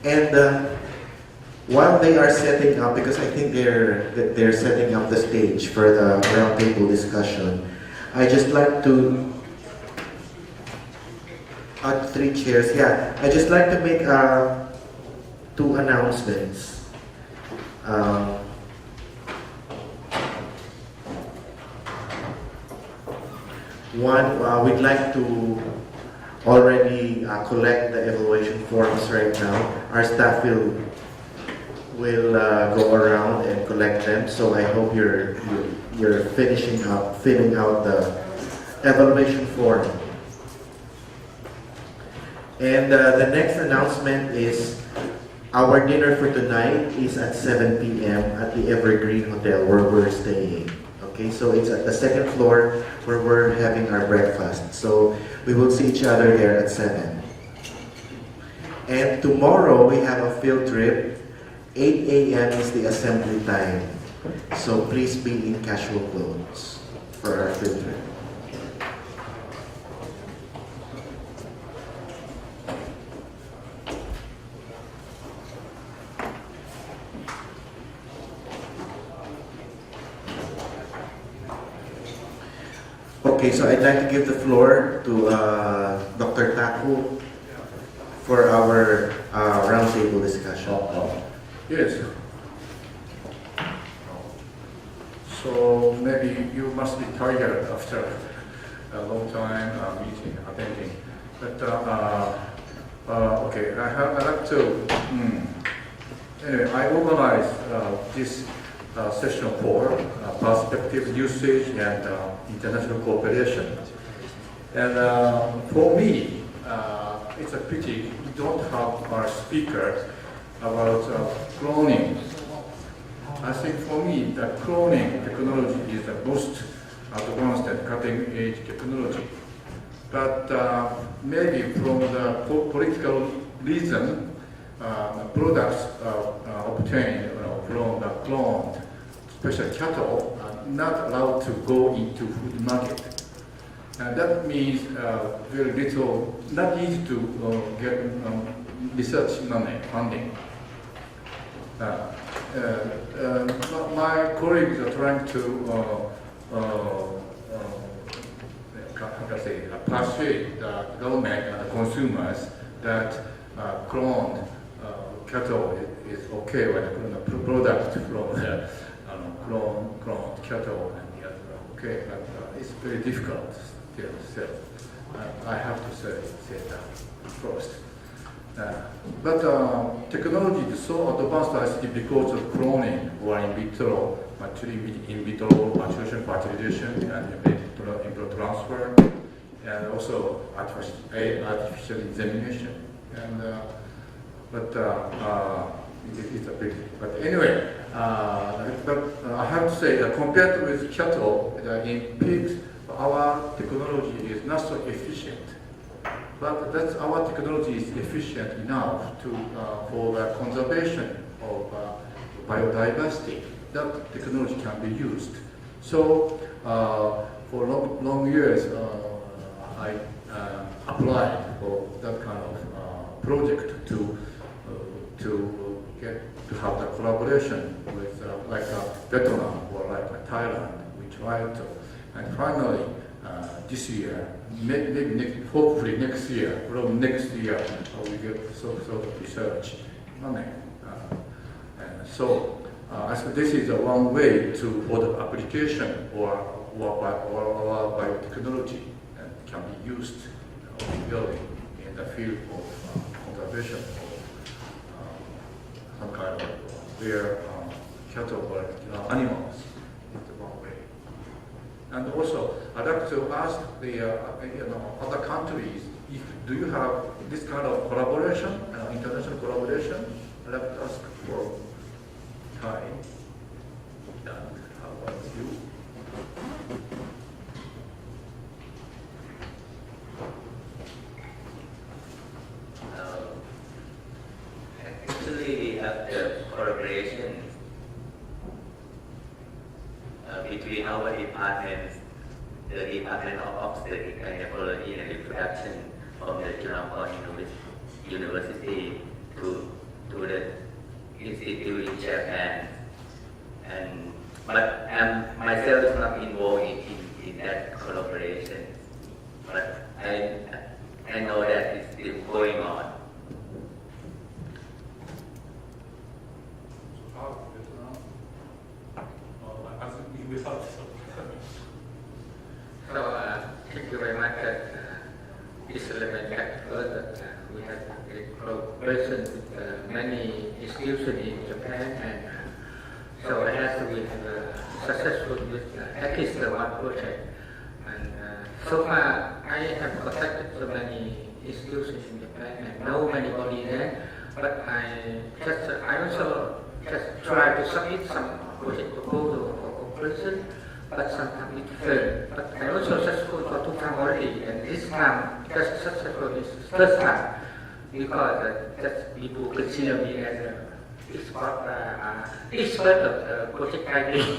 And while they are setting up, because I think they're setting up the stage for the roundtable discussion, I just like to add 3 chairs. Yeah, I just like to make 2 announcements. One, we'd like to already collect the evaluation forms right now. Our staff will go around and collect them. So I hope you're finishing up filling out the evaluation form. And the next announcement is our dinner for tonight is at 7 p.m. at the Evergreen Hotel where we're staying. Okay, so it's at the 2nd floor where we're having our breakfast. So we will see each other there at 7. And tomorrow we have a field trip. 8 a.m. is the assembly time. So please be in casual clothes for our field trip. Okay, so I'd like to give the floor to Dr. Taku for our roundtable discussion. Yes. So maybe you must be tired after a long time meeting, attending. But okay, I'd like to. Anyway, I organized this session for perspective usage and international cooperation. And for me, it's a pity we don't have our speaker about cloning. I think for me, the cloning technology is the most advanced and cutting-edge technology. But maybe from the political reason, products obtained from the cloned special cattle are not allowed to go into food market. And that means very little, not easy to get research money, funding. My colleagues are trying to persuade the government and the consumers that cloned cattle is okay when the product from the cloned cattle and the other okay, but it's very difficult still. I have to say that first. But technology is so advanced, I think, because of cloning or in vitro maturation, fertilization, and in vitro transfer, and also artificial insemination. And it's a bit. But anyway, I have to say that compared with cattle in pigs, our technology is not so efficient. But our technology is efficient enough for the conservation of biodiversity. That technology can be used. So for long years, I applied for that kind of project to have the collaboration with like Vietnam or like Thailand. We tried to, and finally this year, maybe hopefully next year, from next year we get sort of research money. And so I think this is one way for the application or biotechnology can be used really in the field of conservation of some kind of rare cattle or animals. It's one way. And also, I'd like to ask the other countries, do you have this kind of collaboration, international collaboration? I'd like to ask for Tsai. And how about you? Actually, we have the collaboration between our departments, the Department of Obstetrics and Gynecology and Reproduction from the Chulalongkorn University to with many institutions in Japan, and so as we have successful with at least one project. And so far, I have contacted so many institutions in Japan and know anybody there, but I also just try to submit some project proposal for cooperation, but sometimes it fails. But I also successful for 2 times already, and this time just successful is first time because just people consider me as an expert of project writing.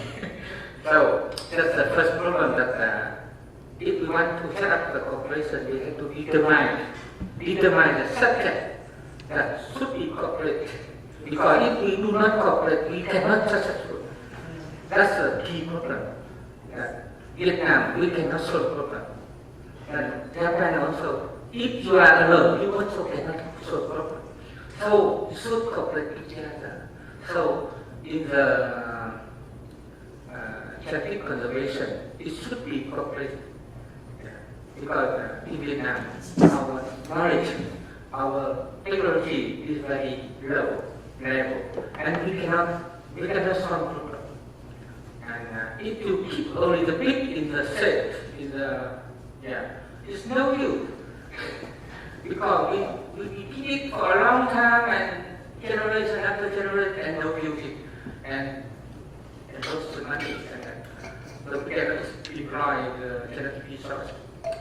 So that's the first problem that if we want to set up the cooperation, we have to determine the subject that should be cooperated. Because if we do not cooperate, we cannot successful. That's the key problem. Vietnam, we cannot solve problem. And Japan also, if you are alone, you also cannot solve problem. So you should cooperate with each other. So in the traffic conservation, it should be cooperated. Because in Vietnam, our knowledge, our technology is very low level, and we cannot solve problem. And if you keep only the big in the set, it's no use. Because we keep it for a long time and generation after generation and no use it. And lots of money and the parents deploy the genetic resource.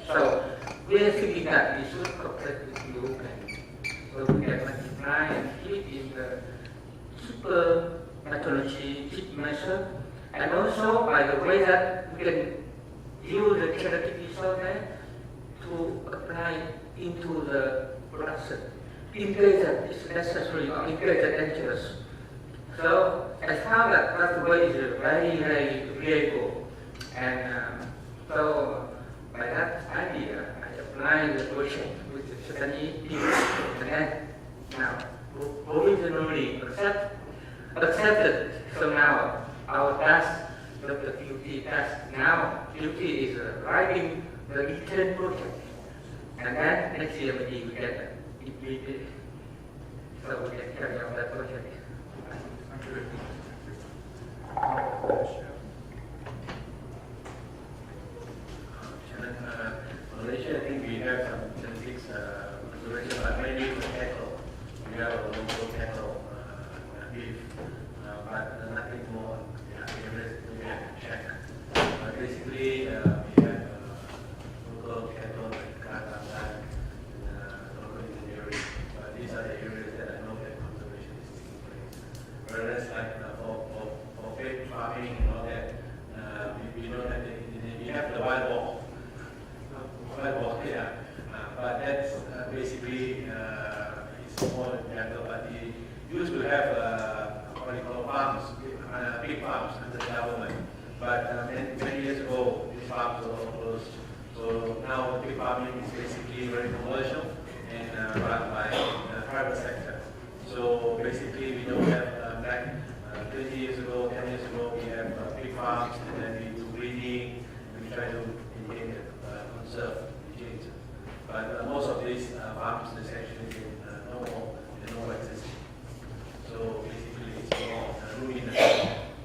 So we are thinking that we should cooperate with you and so we can multiply and keep in the super methodology, cheap measure. And also by the way that we can use the genetic resource to apply into the production. Integrated is necessary or integrated dangerous. So I found that that way is very, very reliable. And so by that idea, I applied the project with the Japanese people. And then now provisionally accepted. So now our task, the duty task now, duty is writing the detailed project. And then next year maybe we get it. So we can carry on that project. Malaysia, I think we have some genetics consideration, but mainly for cattle. We have a local cattle beef, but nothing more. We have to check. Basically, we have local cattle like Tainan and local engineering. But these are the areas that I know that conservation is taking place. Whereas like for pig farming and all that, we don't have we have the wild boar. Yeah, but that's basically it's more jungle. But we used to have what we call farms, pig farms under the government. But many years ago, these farms were all closed. So now pig farming is basically very commercial and run by the private sector. So basically, we don't have back 20 years ago, 10 years ago, we have pig farms, and then we do breeding, and we try to maintain it, conserve. But most of these farms is actually no more, they no more existing. So basically it's more ruinous.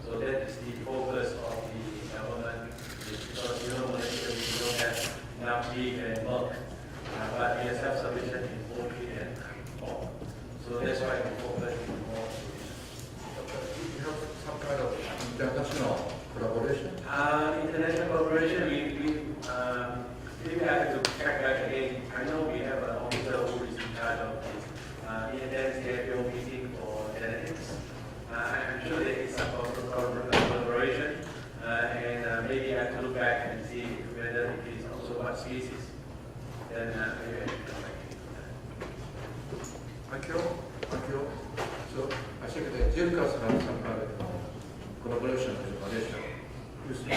So that is the focus of the government, because Malaysia we don't have enough beef and milk, but we are self-sufficient in poultry and pork. So that's why we focus more. You have some kind of international collaboration? International collaboration, maybe I have to check back again. I know we have an officer who is in charge of this. He attends the APO meeting for genetics. I'm sure there is some collaboration, and maybe I have to look back and see whether it is also what species. Then maybe I can come back. Thank you. So I think that NILGS has some kind of collaboration with Malaysia. You see?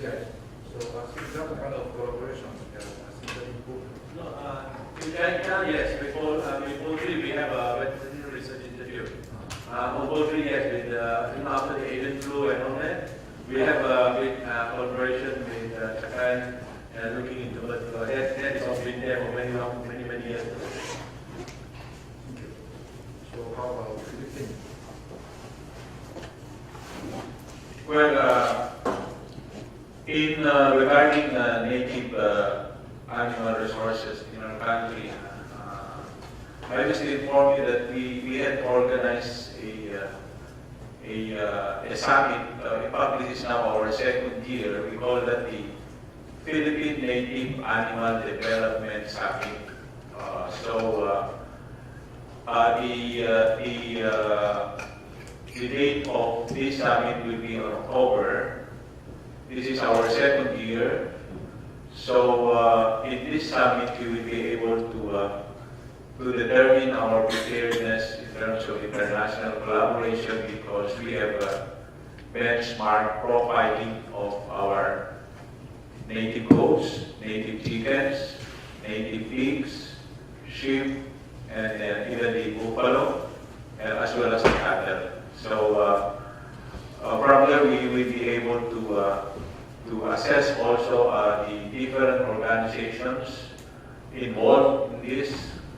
Yes. So I think that kind of collaboration, I think very important. No, in China, yes. With poultry, we have a veterinary research institute. On poultry, yes, with after the avian flu and all that, we have a big collaboration with Japan looking into bird flu. That has also been there for many Yes. So how about Philippines? Well, in regarding native animal resources in our country, I was informed you that we had organized a summit. In fact, this is now our second year. We call that the Philippine Native Animal Development Summit. The date of this summit will be on October. This is our second year. So in this summit, we will be able to determine our preparedness in terms of international collaboration, because we have benchmark profiling of our native goats, native chickens, native pigs, sheep, and even the buffalo, as well as the cattle. So from there, we will be able to assess also the different organizations involved in this,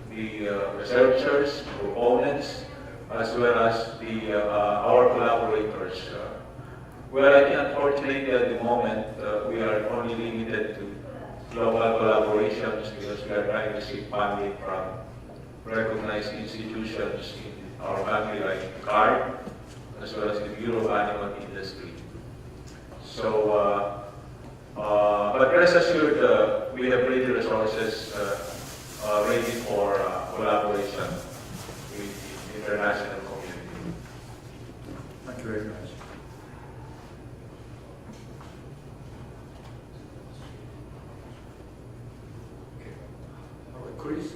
the researchers, proponents, as well as our collaborators. Well, I think unfortunately at the moment we are only limited to local collaborations, because we are trying to seek funding from recognized institutions in our country like CARD, as well as the Bureau of Animal Industry. So, but rest assured, we have ready resources ready for collaboration with the international community. Thank you very much. Okay. How about Chris?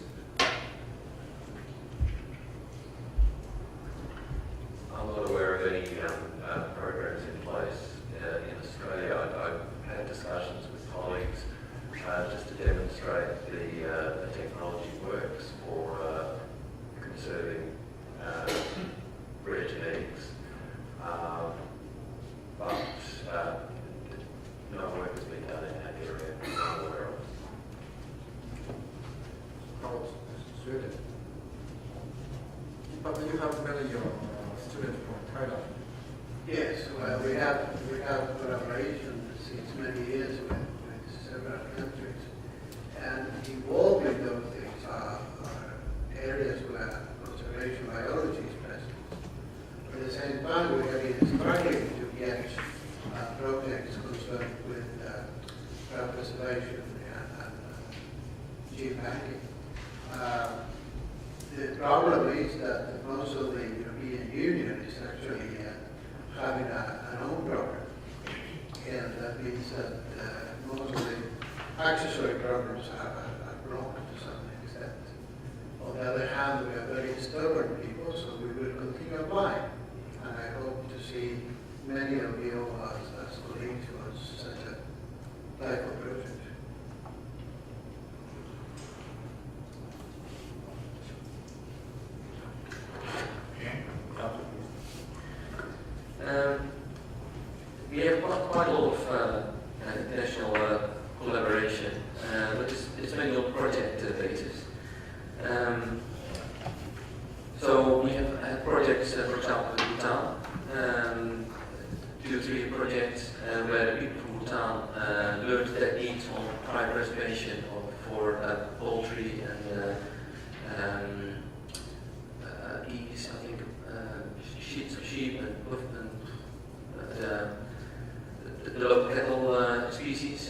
I'm not aware of any programs in place in Australia. I've had discussions with colleagues just to demonstrate the technology works for conserving rare genetics. But no work has been done in that area that I'm aware of. How about Sweden? But you have many students from Thailand. Yes, well, we have collaboration since many years with several countries, and involved in those things are areas where conservation biology is present. At the same time, we have been struggling to get projects concerned with crop preservation and gene banking. The problem is that most of the European Union is actually having an own program, and that means that most of the accessory programs are blocked to some extent. On the other hand, we are very stubborn people, so we will continue applying, and I hope to see many of you as colleagues on such a type of project. We have quite a lot of international collaboration, but it's mainly on project basis. So we have had projects, for example, in Bhutan, 2 or 3 projects where the people from Bhutan learned techniques on cryopreservation for poultry and geese, I think, sheep and the local cattle species,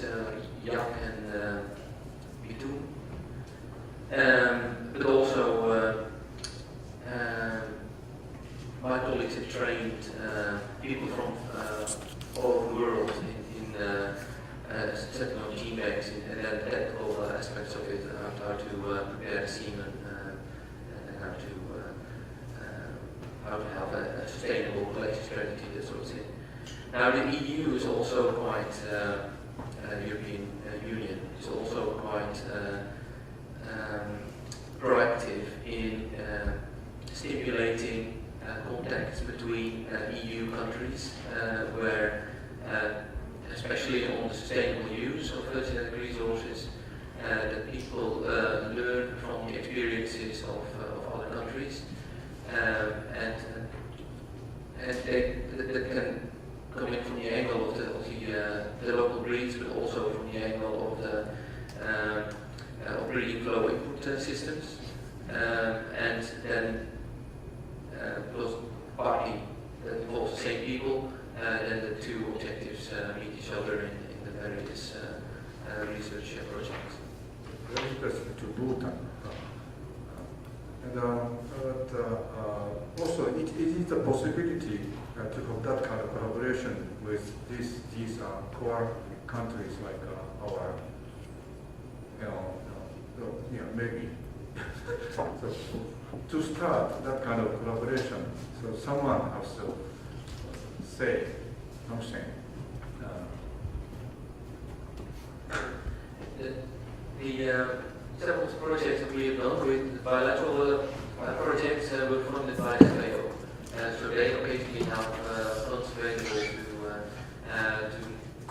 yak and bitu. But also my colleagues have trained people from all over the world in setting up gene banks and then technical aspects of it, how to prepare the semen and how to have a sustainable collection strategy, that sort of thing. Now the EU is also quite, the European Union is also quite proactive in stimulating contacts between EU countries, where especially on the sustainable use of genetic resources, that people learn from the countries, and that can come in from the angle of the local breeds, but also from the angle of the breeding flow input systems, and then plus partly that involves the same people, then the two objectives meet each other in the various research projects. Very specific to Bhutan. Also, it is a possibility to have that kind of collaboration with these core countries like our, maybe. So to start that kind of collaboration, so someone has to say something. The several projects that we have done with bilateral projects were funded by SKO. So they occasionally have funds available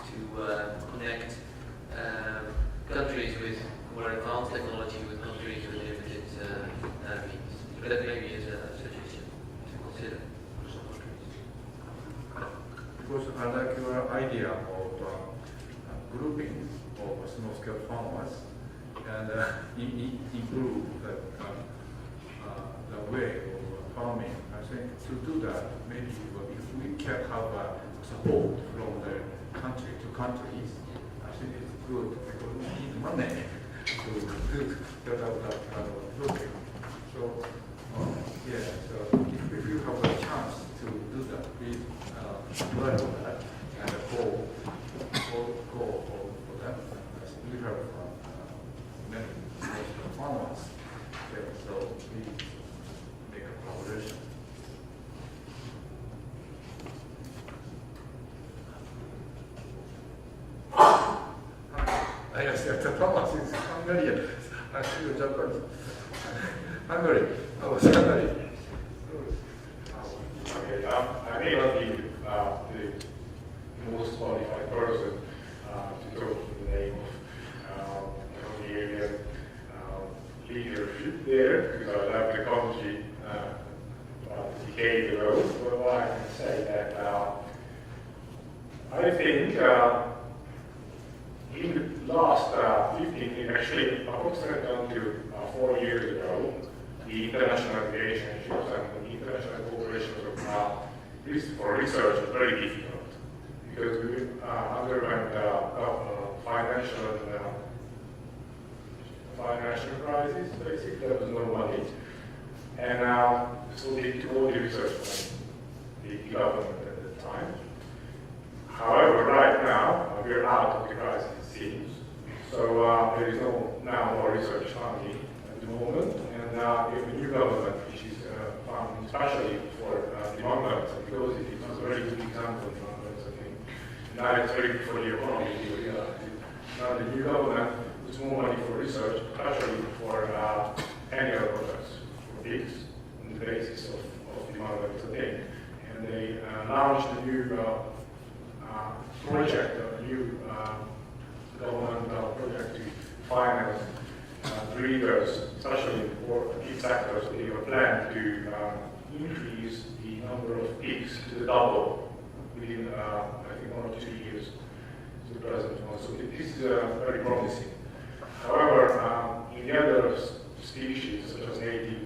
to connect countries with more advanced technology with countries with limited means. So that maybe is a suggestion to consider for some countries. Because I like your idea of grouping of small-scale farmers and improve the way of farming. I think to do that, maybe if we can have support from the country to countries, I think it's good because we need money to get out that kind of grouping. So, so if you have a chance to do that, please learn that and call for that. We have many farmers there, so please make a collaboration. Yes, the farmers is Hungarian. I feel Japanese. Hungary. I was Hungary. Okay, I may not be the most qualified person to talk in the name of Hungarian leadership there, because I left the country a decade ago. But I can say that I think in the last 15, actually approximately until 4 years ago, the international relationships and the international cooperation for research was very difficult because we underwent financial crisis. Basically, there was no money, and so they took all the research money, the government at the time. However, right now we're out of the crisis, it seems. So there is now more research funding at the moment, and we have a new government which is funding especially for development, because it was a very good example of development, I think. Now it's very good for the economy. Now the new government puts more money for research, especially for annual products, for pigs, on the basis of development, I think. And they launched a new project, a new governmental project to finance breeders, especially for pig sectors. They have planned to increase the number of pigs to the double within, I think, 1 or 2 years to the present one. So this is very promising. However, in the other species, such as native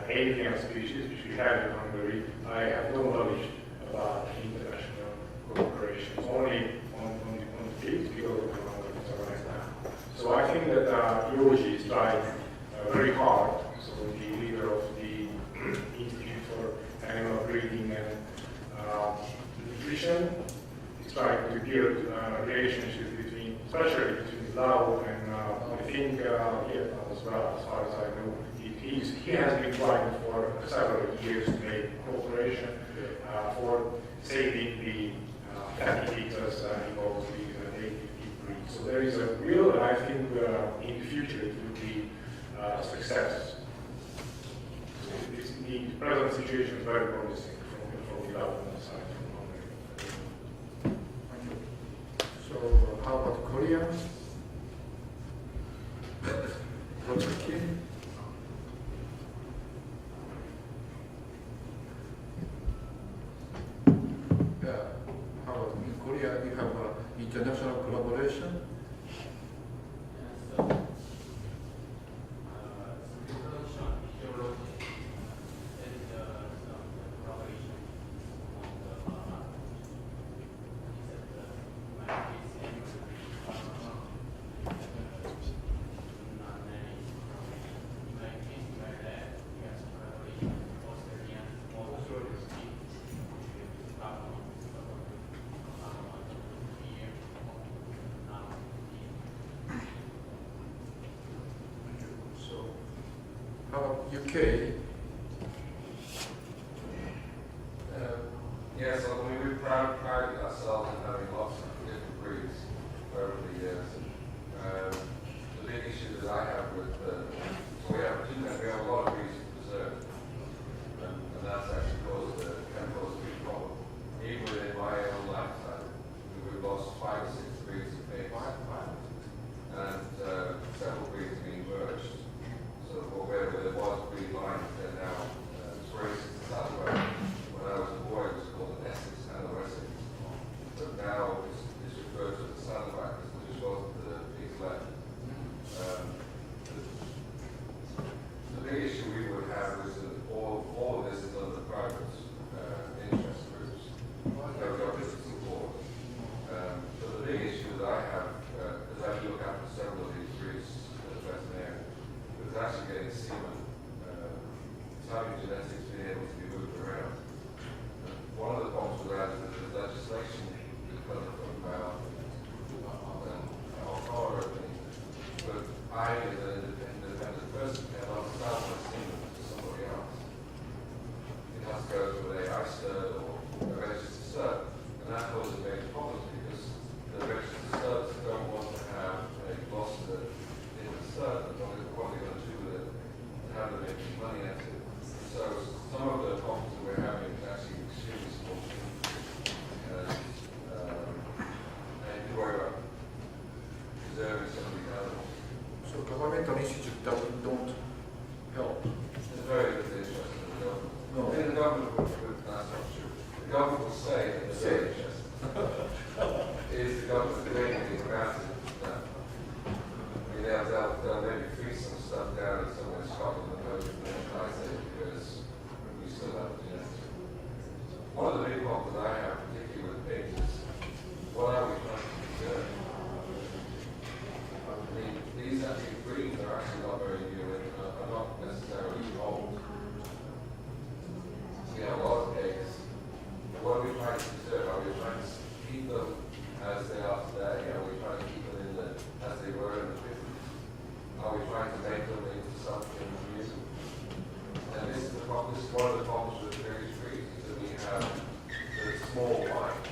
avian species, which we have in Hungary, I have no knowledge about international cooperation, only on the pigs, because of the right now. So I think that Yoji is trying very hard, so the leader of the Institute for Animal Breeding and Nutrition is trying to build a relationship between, especially between Lao and I think Vietnam as well, as far as I know. He has been trying for several years to make cooperation for saving the fatty pigs as involves the native pig breed. So there is a real, and I think in the future it will be a success. So the present situation is very promising from the government side. Thank you. So how about Korea? How about UK? Yes, I mean, we've prided ourselves in having lots of different breeds over the years. The big issue that I have with, so we have a lot of breeds to preserve, and that's actually can cause a big problem. Even within my own lifetime, we've lost 5 or 6 breeds of pigs, and several breeds being merged. So where there was breed lines, they're now, for instance, Saddleback. When I was a boy, it was called an Essex and a Wessex. But now it's referred to as the Saddleback because there just wasn't the pigs left. The big issue we would have is that all of this is under private interest groups. No government support. So the big issue that I have, as I look after several of these breeds as a veterinarian, is actually getting semen. It's having genetics being able to be moved around. One of the problems with that is that there's legislation because of our opinion. But I, as an independent person, cannot sell my semen to somebody else. It has to go to a ISA or a registered cert, and that causes major problems because the registered certs don't want to have a gloucester in the cert, and what are they going to do with it, and how they're making money out of it. So some of the problems that we're having is actually extremely small. And you worry about preserving some of these animals. So governmental institutes don't help. It's very interesting. No. The government that's not true. The government will say that it's very interesting. Is the government doing anything about it? No. I mean, they'll maybe freeze some stuff down in somewhere in Scotland and maybe nationalize it because we still have genetics. One of the big problems that I have, particularly with pigs, is what are we trying to preserve? I mean, these actually breeds are actually not very new and are not necessarily old. We have a lot of pigs. What are we trying to preserve? Are we trying to keep them as they are today? Are we trying to keep them as they were in the 50s? Are we trying to make them into something new? And this is one of the problems with various breeds is that we have the small line.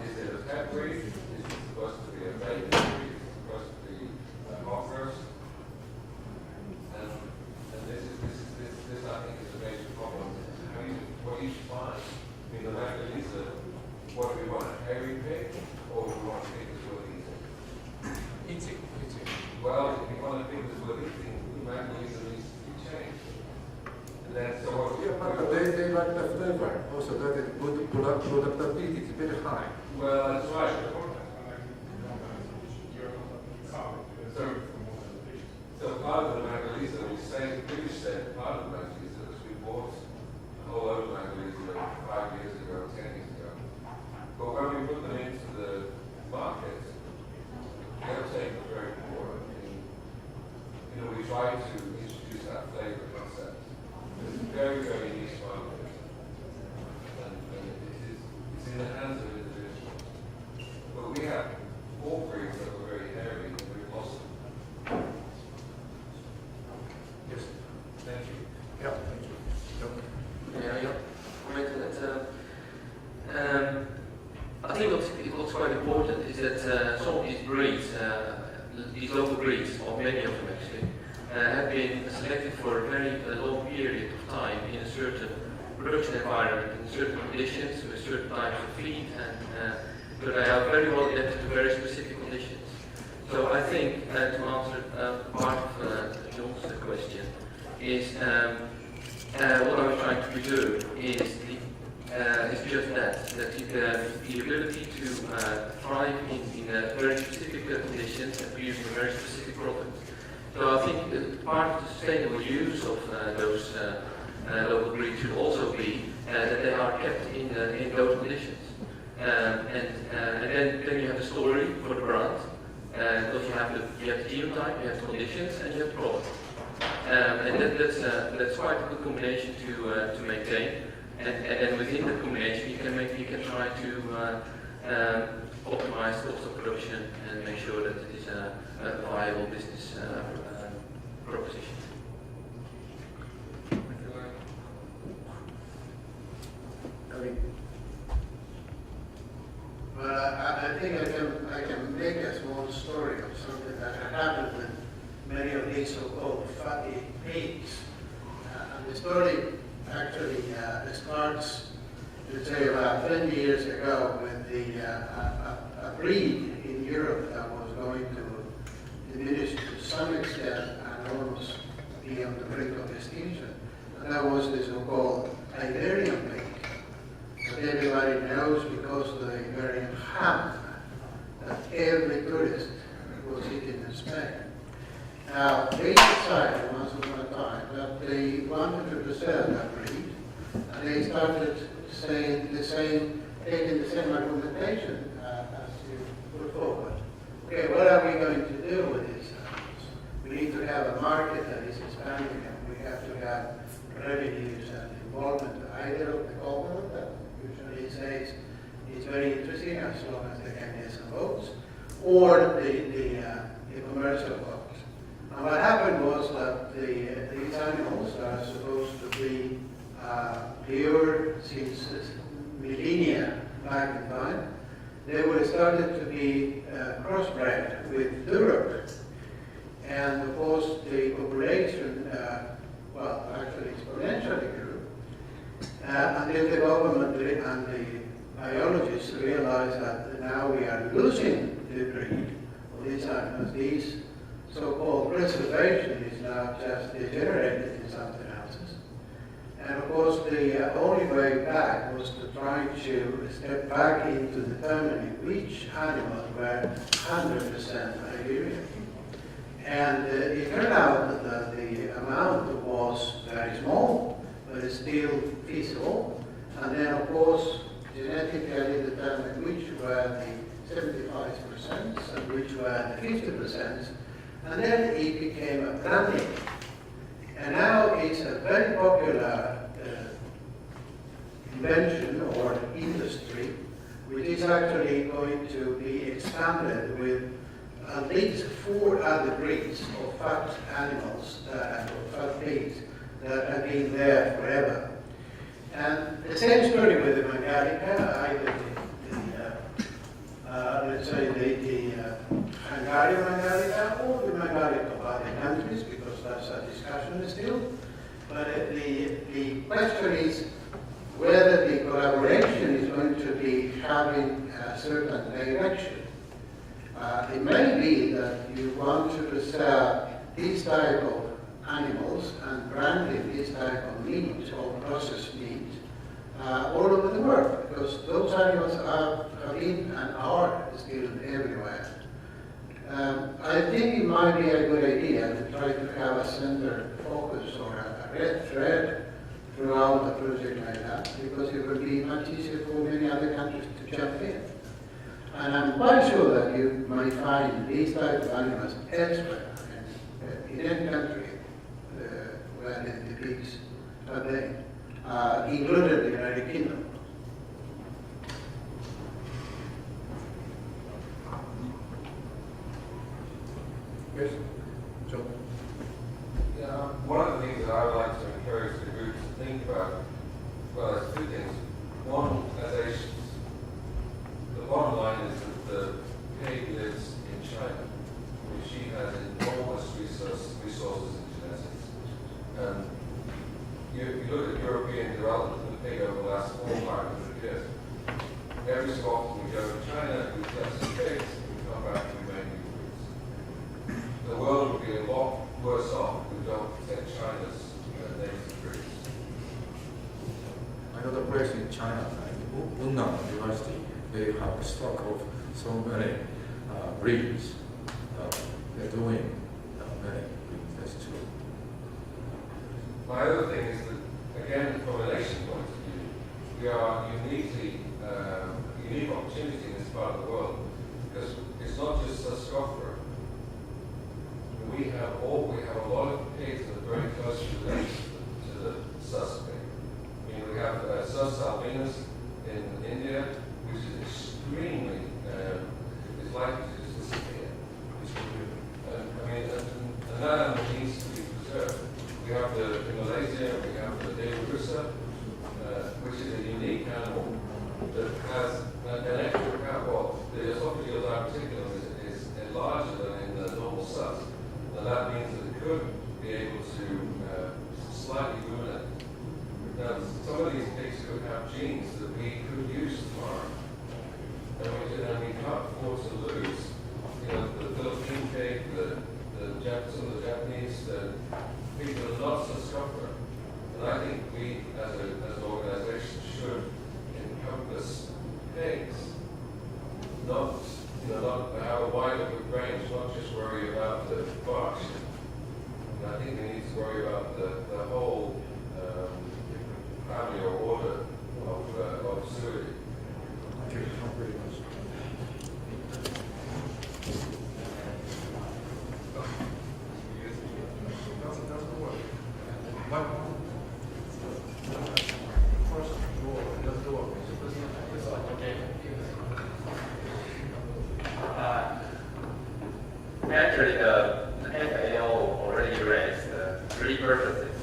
Is it a pet breed? Is it supposed to be a baby breed? Is it supposed to be a cockroach? And this I think is a major problem. What you find, I mean, the matter is that what do we want, a hairy pig, or do we want a pig that's worth eating? Eating. Well, if you want a pig that's worth eating, the matter is that needs to be changed. And then, so what Yeah, but they like the flavor. Also, that is good productivity is very high. Well, that's right. So part of the Magalisa, we say, the British said part of the Magalisa was we bought a whole load of Magalisa 5 years ago, 10 years ago. But when we put them into the market, they were taken very poor. I mean, we tried to introduce that flavor concept. It's a very, very niche market. And it's in the hands of individuals. But we have 4 breeds that were very hairy and we've lost them. Yes. Thank you. Yeah, thank you. Yeah, comment on that. I think what's quite important is that some of these breeds, these local breeds, or many of them actually, have been selected for a very long period of time in a certain production environment, in certain conditions, with certain types of feed, and so they are very well adapted to very specific conditions. So I think, to answer part of John's question, is what I was trying to preserve is just that the ability to thrive in very specific conditions and producing a very specific product. So I think part of the sustainable use of those local breeds should also be that they are kept in those conditions. And then you have the story for the brand, because you have the genotype, you have the conditions, and you have the product. And that's quite a good combination to maintain. And then within the combination, you can try to optimize cost of production and make sure that it is a viable business proposition. I think I can make a small story of something that happened with many of these so-called fatty pigs. And the story actually starts, to say, about 20 years ago when a breed in Europe that was going to diminish to some extent and almost be on the brink of extinction. And that was the so-called Iberian pig. That everybody knows because of the Iberian ham that every tourist was eating in Spain. Now, they decided once upon a time that they wanted to preserve that breed, and they started saying taking the same argumentation as you put forward. Okay, what are we going to do with these animals? We need to have a market that is expanding, and we have to have revenues and involvement either of the government that usually says it's very interesting as long as they can get some votes, or the commercial votes. And what happened was that these animals are supposed to be pure since millennia back in time. They were started to be crossbred with Europe. And of course the population, well, actually exponentially grew, until the government and the biologists realized that now we are losing the breed of these animals. These so-called preservation is now just degenerated in something else. And of course, the only way back was to try to step back into determining which animals were 100% Iberian. And it turned out that the amount was very small, but it's still feasible. And then, of course, genetically determined which were the 75% and which were the 50%. And then it became a branding. And now it's a very popular invention or industry, which is actually going to be expanded with at least 4 other breeds of fat animals, or fat pigs, that have been there forever. And the same story with the Mangarica, either let's say the Hungarian Mangarica or the Mangarica of other countries, because that's a discussion still. But the question is whether the collaboration is going to be having a certain direction. It may be that you want to preserve these type of animals and branding this type of meat or processed meat all over the world, because those animals have been and are still everywhere. I think it might be a good idea to try to have a center focus or a red thread throughout the project like that, because it will be much easier for many other countries to jump in. And I'm quite sure that you might find these type of animals elsewhere, in any country where the pigs are there, including the United Kingdom. Yes, John. Yeah, one of the things that I would like to encourage the group to think about, well, there's 2 things. One, the bottom line is that the pig lives in China, which she has enormous resources in genetics. And you look at European development of the pig over the last 400 or 500 years. Every so often we go to China, we test some pigs, and we come back and we make new breeds. The world would be a lot worse off if we don't protect China's native breeds. I know the place in China, like Yunnan University, they have a stock of so many breeds. They're doing many breeds, that's true. My other thing is that, again, from a nation point of view, we are unique opportunity in this part of the world, because it's not just Scotland. We have a lot of pigs that are very closely related to the sus pig. I mean, we have sus albinus in India, which is extremely, is likely to just disappear. And that animal needs to be preserved. We have in Malaysia, we have the Dewa, which is a unique animal that has an extra, well, the esophageal diverticulum is larger than in the normal cells. And that means that it could be able to slightly ruminate. Now, some of these pigs could have genes that we could use tomorrow. And we can't afford to lose, the Philippine pig, some of the Japanese pigs that are not so suffer. And I think we, as an organization, should encompass pigs, not have a wide open range, not just worry about the box. And I think we need to worry about the whole family or order of suet. Actually, the FAO already raised three purposes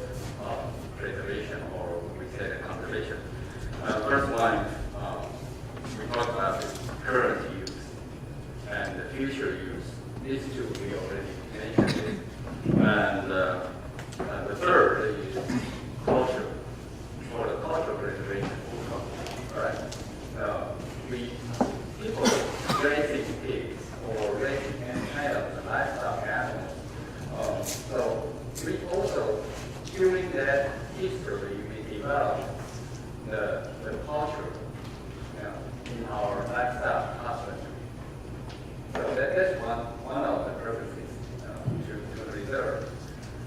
of preservation, or we say conservation. First one, we talk about the current use and the future use. These two we already mentioned. And the third is culture, or the cultural preservation. Right? People raising pigs or raising any kind of livestock animals. So we also, during that history, we developed the culture in our livestock husbandry. So that's one of the purposes to preserve.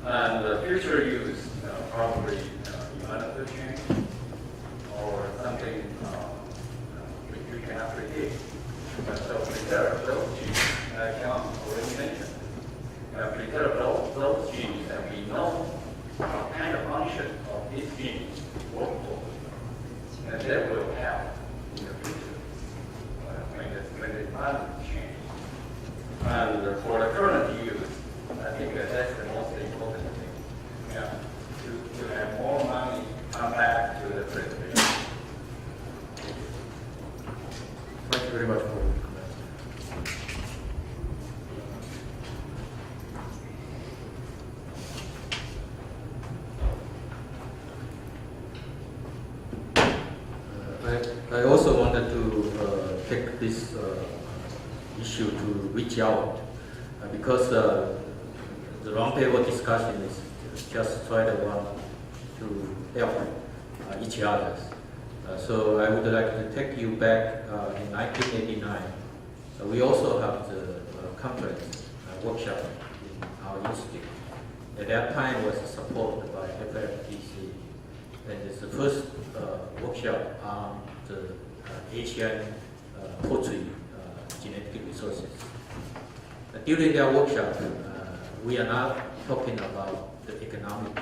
And the future use, probably another change or something we cannot predict. So preserve those genes, like John already mentioned. Preserve those genes, and we know what kind of function of these genes work for. And that will help in the future when the environment changes. And for the current use, I think that's the most important thing. To have more money come back to the preservation. Thank you very much for your comment. I also wanted to take this issue to reach out because the roundtable discussion is just try to want to help each other. So I would like to take you back in 1989. We also have the conference workshop in our institute. At that time was supported by FFDC. And it's the first workshop on the Asian poultry genetic resources. During that workshop, we are not talking about the economic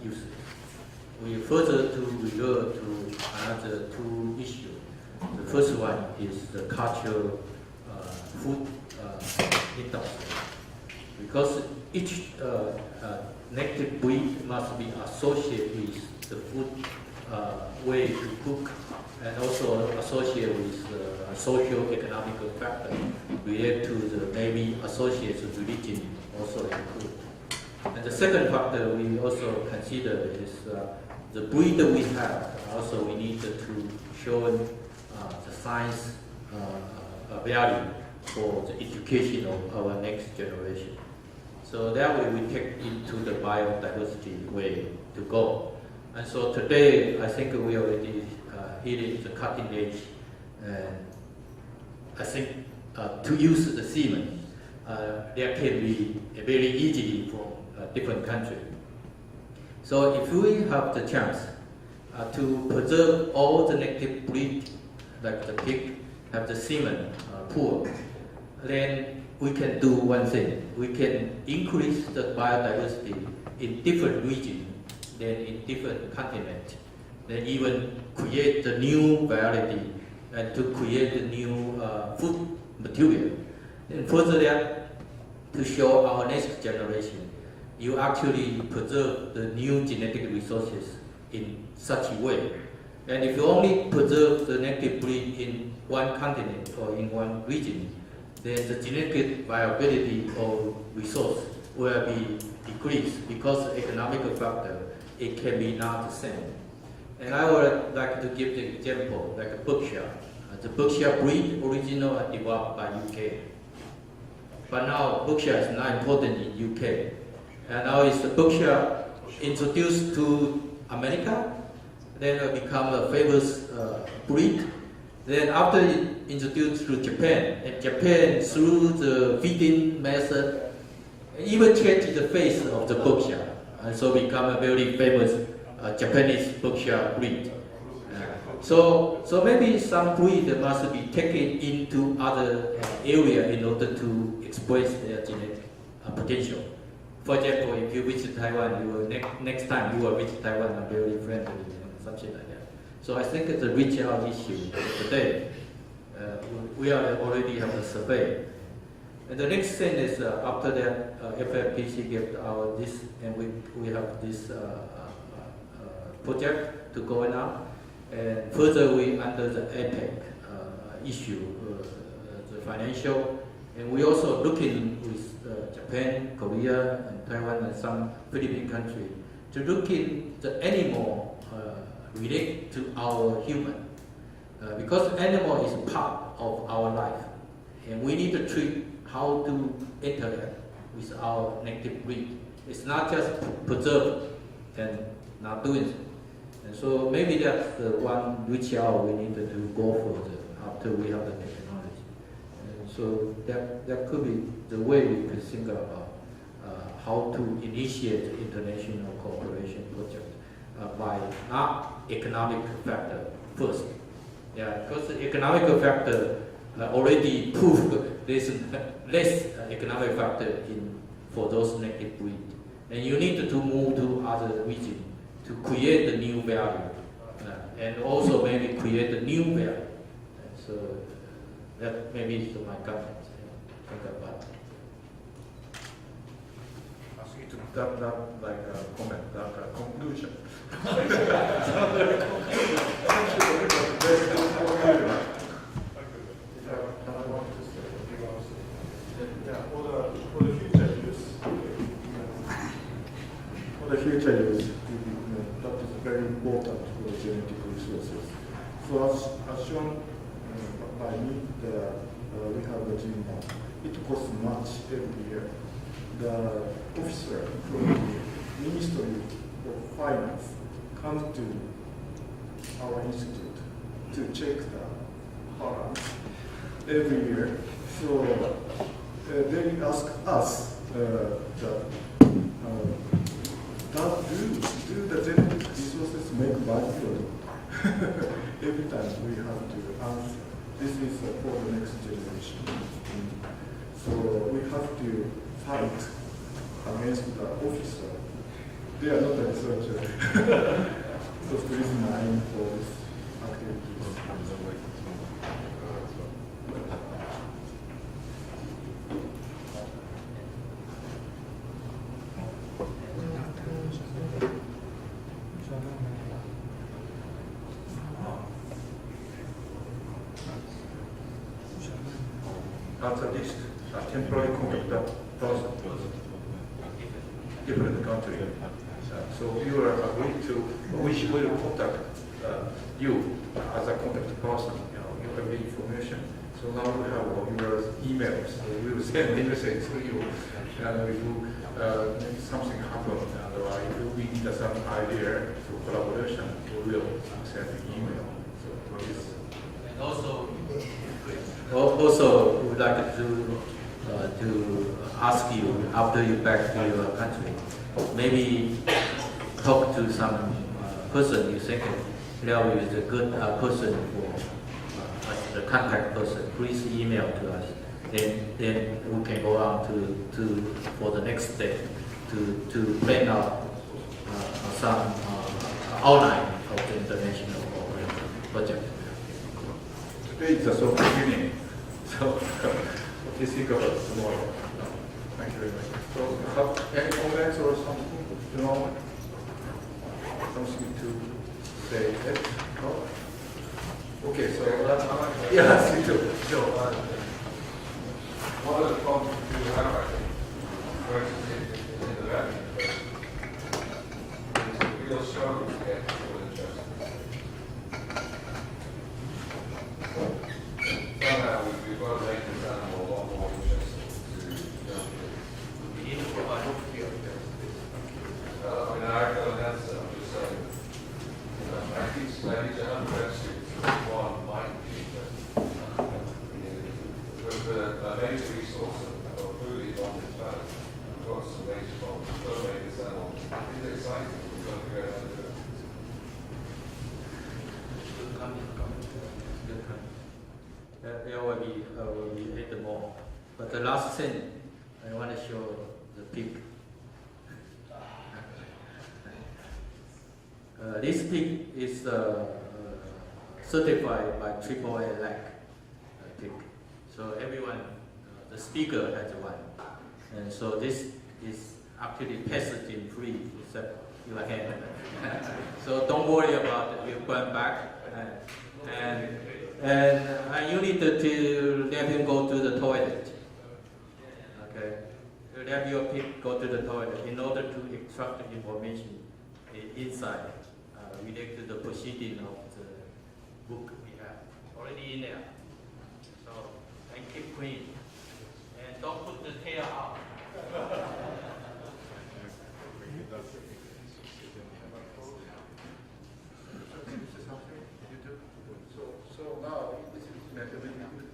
uses. We further to revert to another two issues. The first one is the cultural food industry. Because each native breed must be associated with the food way to cook, and also associated with socio-economic factor related to the maybe associated religion also include. And the second factor we also consider is the breed that we have. Also, we need to show the science value for the education of our next generation. So that way we take into the biodiversity way to go. And so today, I think we already hit the cutting edge. And I think to use the semen, there can be very easily from different countries. So if we have the chance to preserve all the native breed, like the pig, have the semen pool, then we can do one thing. We can increase the biodiversity in different regions than in different continents. Then even create the new variety and to create the new food material. And further that, to show our next generation, you actually preserve the new genetic resources in such a way And if you only preserve the native breed in one continent or in one region, then the genetic viability of resource will be decreased because the economic factor, it can be not the same. And I would like to give the example, like Berkshire. The Berkshire breed original and developed by UK. But now Berkshire is not important in UK. And now it's the Berkshire introduced to America, then it become a famous breed. Then after it introduced to Japan, and Japan through the feeding method, even changed the face of the Berkshire, and so become a very famous Japanese Berkshire breed. So maybe some breed must be taken into other area in order to express their genetic potential. For example, if you visit Taiwan, you will next time you will visit Taiwan, are very friendly, something like that. So I think it's a reach out issue today. We already have a survey. And the next thing is after that, FFPC gave our this, and we have this project to go on. And further, we under the APEC issue, the financial, and we also looking with Japan, Korea, and Taiwan, and some Philippine country to look in the animal relate to our human, because animal is part of our life, and we need to treat how to interact with our native breed. It's not just preserve and not doing it. And so maybe that's the one reach out we need to go further after we have the technology. And so that could be the way we could think about how to initiate the international cooperation project by not economic factor first. Yeah, because the economic factor already proved there's less economic factor for those native breed. And you need to move to other regions to create the new value, and also maybe create the new value. So that maybe is my comment. Think about it. Not like a comment, like a conclusion. For the future use, that is very important for the genetic resources. So as shown by me, we have the gene bank. It costs much every year. The officer from the Ministry of Finance comes to our institute to check the balance every year. So they ask us do the genetic resources make value? Every time we have to answer. This is for the next generation. So we have to fight against the officer. They are not a researcher. So please mind for this activities. At least a temporary contact person, different country. So you are agreed to, we will contact you as a contact person, you have the information. So now we have your emails, so we will send a message to you. And if something happens, if we need some idea for collaboration, we will send an email. So for this. And also, we would like to ask you, after you back to your country, maybe talk to some person you think Leo is a good person for the contact person. Please email to us. Then we can go on to for the next step to plan out some outline of the international project. Today is the soft beginning, so please think about it tomorrow. Thank you very much. So, have any comments or something? Something to say? Yes? No? Okay, so yes, you do. Sure. One of the problems we do have, I think, for instance, in the vacuum, is a real struggle to get people interested. Somehow we've got to make this animal a lot more interesting to young people. We need to provide hope here. I mean, I've got an answer, I'm just saying. I teach 100 students, one might be interested. With a major resource of food on this planet, we've got some major problems. We've got to make this animal. It's exciting. We've got to figure out how to do it. Good comment. Good comment. There will be 8 more. But the last thing, I want to show the pig. This pig is certified by AAA LAC pig. So everyone, the speaker has one. And so this is actually pathogen free, except your hand. So don't worry about it, you're going back. And you need to let him go to the toilet. Okay? You let your pig go to the toilet in order to extract the information inside related to the proceeding of the book we have already in there. So, and keep clean. And don't put the tail out. So now this is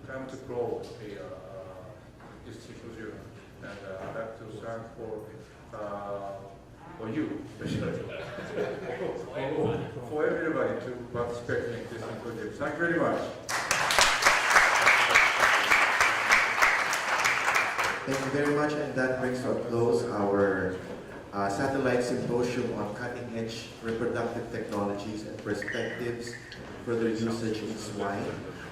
time to close this symposium, and I'd like to thank for you, especially for everybody to participate in this symposium. Thank you very much. Thank you very much, and that brings to a close our satellite symposium on cutting-edge reproductive technologies and perspectives for their usage in swine.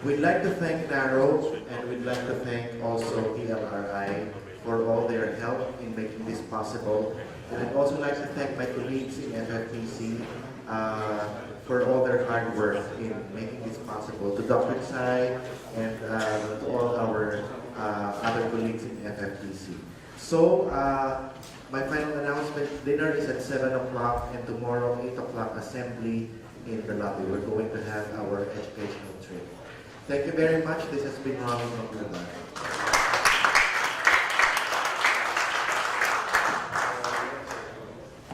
We'd like to thank NARO, and we'd like to thank also TLRI for all their help in making this possible. And I'd also like to thank my colleagues in FFPC for all their hard work in making this possible. To Dr. Tsai and to all our other colleagues in FFPC. So, my final announcement, dinner is at 7 o'clock, and tomorrow 8 o'clock assembly in the lobby. We're going to have our educational trip. Thank you very much. This has been Ronald from Nagai.